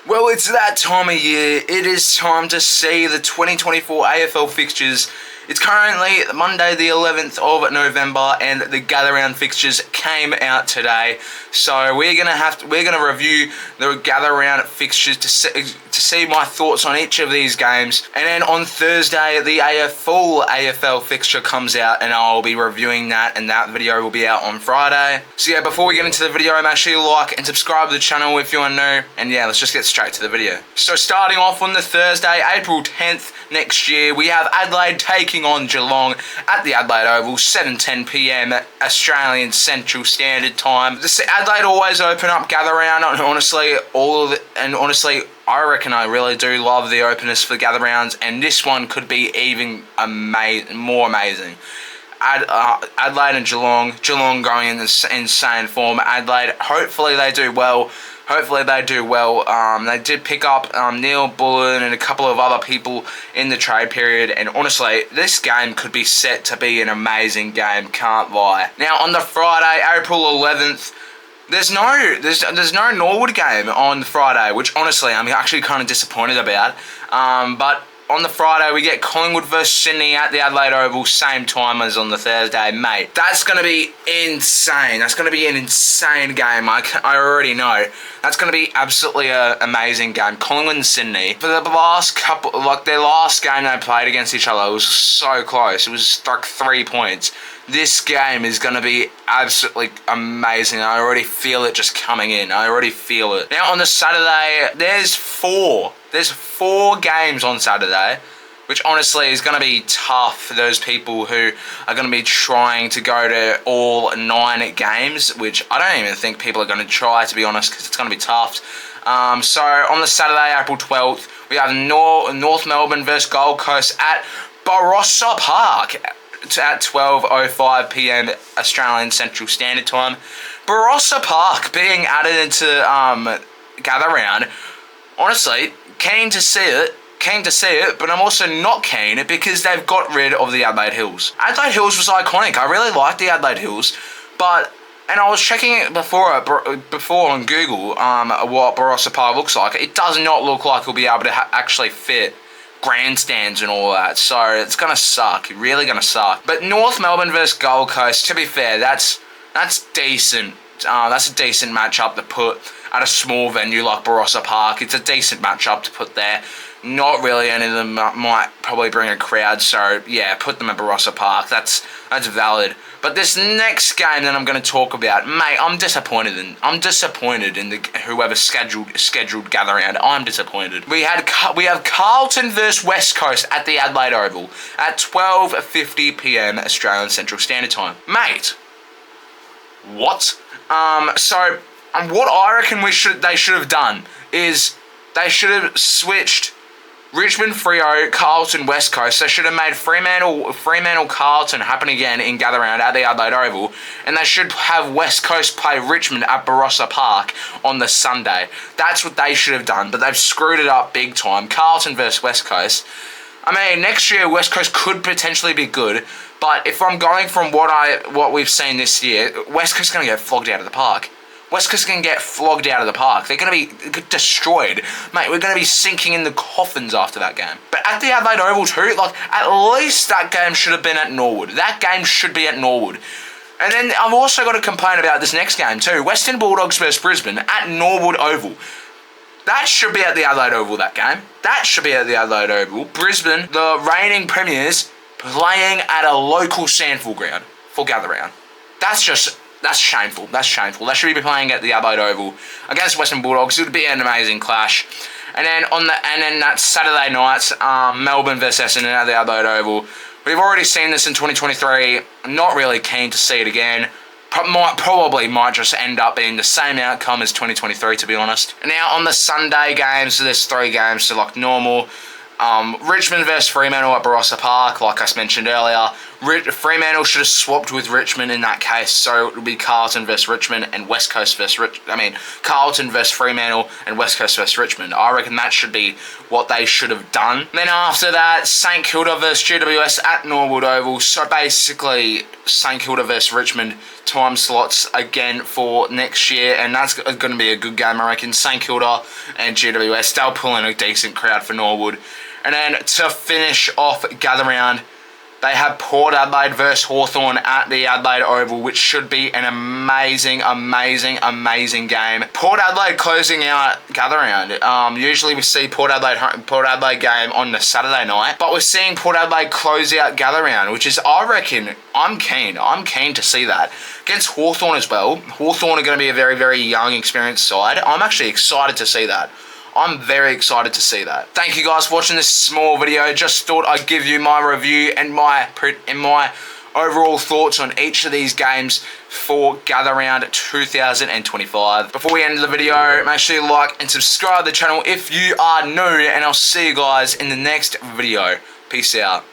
Well, it's that time of year. It is time to see the 2024 AFL fixtures. It's currently Monday the 11th of November and the Gather Round fixtures came out today. So we're gonna review the Gather Round fixtures to see my thoughts on each of these games. And then on Thursday the full AFL fixture comes out and I'll be reviewing that, and that video will be out on Friday. So yeah, before we get into the video, make sure you like and subscribe to the channel if you are new. And yeah, let's just get straight to the video. So starting off on the Thursday, April 10th next year, we have Adelaide taking on Geelong at the Adelaide Oval, 7:10 p.m. Australian Central Standard Time. Adelaide always open up Gather Round, and honestly, I reckon I really do love the openers for Gather Rounds, and this one could be even more amazing. Adelaide and Geelong going in this insane form. Adelaide, hopefully they do well. They did pick up Neil Bullen and a couple of other people in the trade period, and honestly, this game could be set to be an amazing game, can't lie. Now, on the Friday, April 11th, there's no Norwood game on Friday, which honestly I'm actually kind of disappointed about. But on the Friday, we get Collingwood versus Sydney at the Adelaide Oval, same time as on the Thursday, mate. That's going to be insane. That's going to be an insane game. I already know. That's going to be absolutely an amazing game. Collingwood and Sydney. For the last couple, their last game they played against each other, it was so close. It was like 3 points. This game is going to be absolutely amazing. I already feel it just coming in. I already feel it. Now, on the Saturday, there's four games on Saturday, which honestly is going to be tough for those people who are going to be trying to go to all 9 games, which I don't even think people are going to try, to be honest, because it's going to be tough. So, on the Saturday, April 12th, we have North Melbourne versus Gold Coast at Barossa Park at 12:05 p.m. Australian Central Standard Time. Barossa Park being added into Gather Round. Honestly, keen to see it, but I'm also not keen because they've got rid of the Adelaide Hills. Adelaide Hills was iconic. I really liked the Adelaide Hills, and I was checking it before on Google what Barossa Park looks like. It does not look like it'll be able to actually fit grandstands and all that, so it's gonna suck, really gonna suck. But North Melbourne versus Gold Coast, to be fair, that's decent. That's a decent matchup to put at a small venue like Barossa Park. It's a decent matchup to put there. Not really any of them might probably bring a crowd, so yeah, put them at Barossa Park. That's valid. But this next game that I'm going to talk about, mate, I'm disappointed in whoever scheduled Gather Round. I'm disappointed. We have Carlton versus West Coast at the Adelaide Oval at 12:50 p.m. Australian Central Standard Time. Mate, what? So what I reckon they should have done is they should have switched Richmond, Freo, Carlton, West Coast. They should have made Fremantle, Carlton happen again in Gather Round at the Adelaide Oval, and they should have West Coast play Richmond at Barossa Park on the Sunday. That's what they should have done, but they've screwed it up big time. Carlton versus West Coast. I mean, next year West Coast could potentially be good, but if I'm going from what we've seen this year, West Coast is going to get flogged out of the park. West Coast can get flogged out of the park. They're going to be destroyed. Mate, we're going to be sinking in the coffins after that game. But at the Adelaide Oval too, at least that game should have been at Norwood. That game should be at Norwood. And then I've also got to complain about this next game too. Western Bulldogs versus Brisbane at Norwood Oval. That should be at the Adelaide Oval, that game. That should be at the Adelaide Oval. Brisbane, the reigning premiers, playing at a local sandful ground for Gather Round. That's shameful. That's shameful. They should be playing at the Adelaide Oval against Western Bulldogs. It would be an amazing clash. And then that Saturday night, Melbourne versus Essendon at the Adelaide Oval. We've already seen this in 2023. I'm not really keen to see it again. Probably might just end up being the same outcome as 2023, to be honest. And now on the Sunday games, there's 3 games, so like normal. Richmond versus Fremantle at Barossa Park, like I mentioned earlier. Fremantle should have swapped with Richmond in that case, so it would be Carlton versus Richmond and West Coast versus Carlton versus Fremantle and West Coast versus Richmond. I reckon that should be what they should have done. Then after that, St Kilda versus GWS at Norwood Oval. So basically, St Kilda versus Richmond time slots again for next year, and that's going to be a good game, I reckon. St Kilda and GWS, they'll pull in a decent crowd for Norwood. And then to finish off Gather Round, they have Port Adelaide versus Hawthorn at the Adelaide Oval, which should be an amazing game. Port Adelaide closing out Gather Round. Usually we see Port Adelaide game on the Saturday night, but we're seeing Port Adelaide close out Gather Round, which is, I reckon, I'm keen to see that. Against Hawthorn as well. Hawthorn are going to be a very young, experienced side. I'm actually excited to see that. I'm very excited to see that. Thank you guys for watching this small video. Just thought I'd give you my review and my overall thoughts on each of these games for Gather Round 2025. Before we end the video, make sure you like and subscribe to the channel if you are new, and I'll see you guys in the next video. Peace out.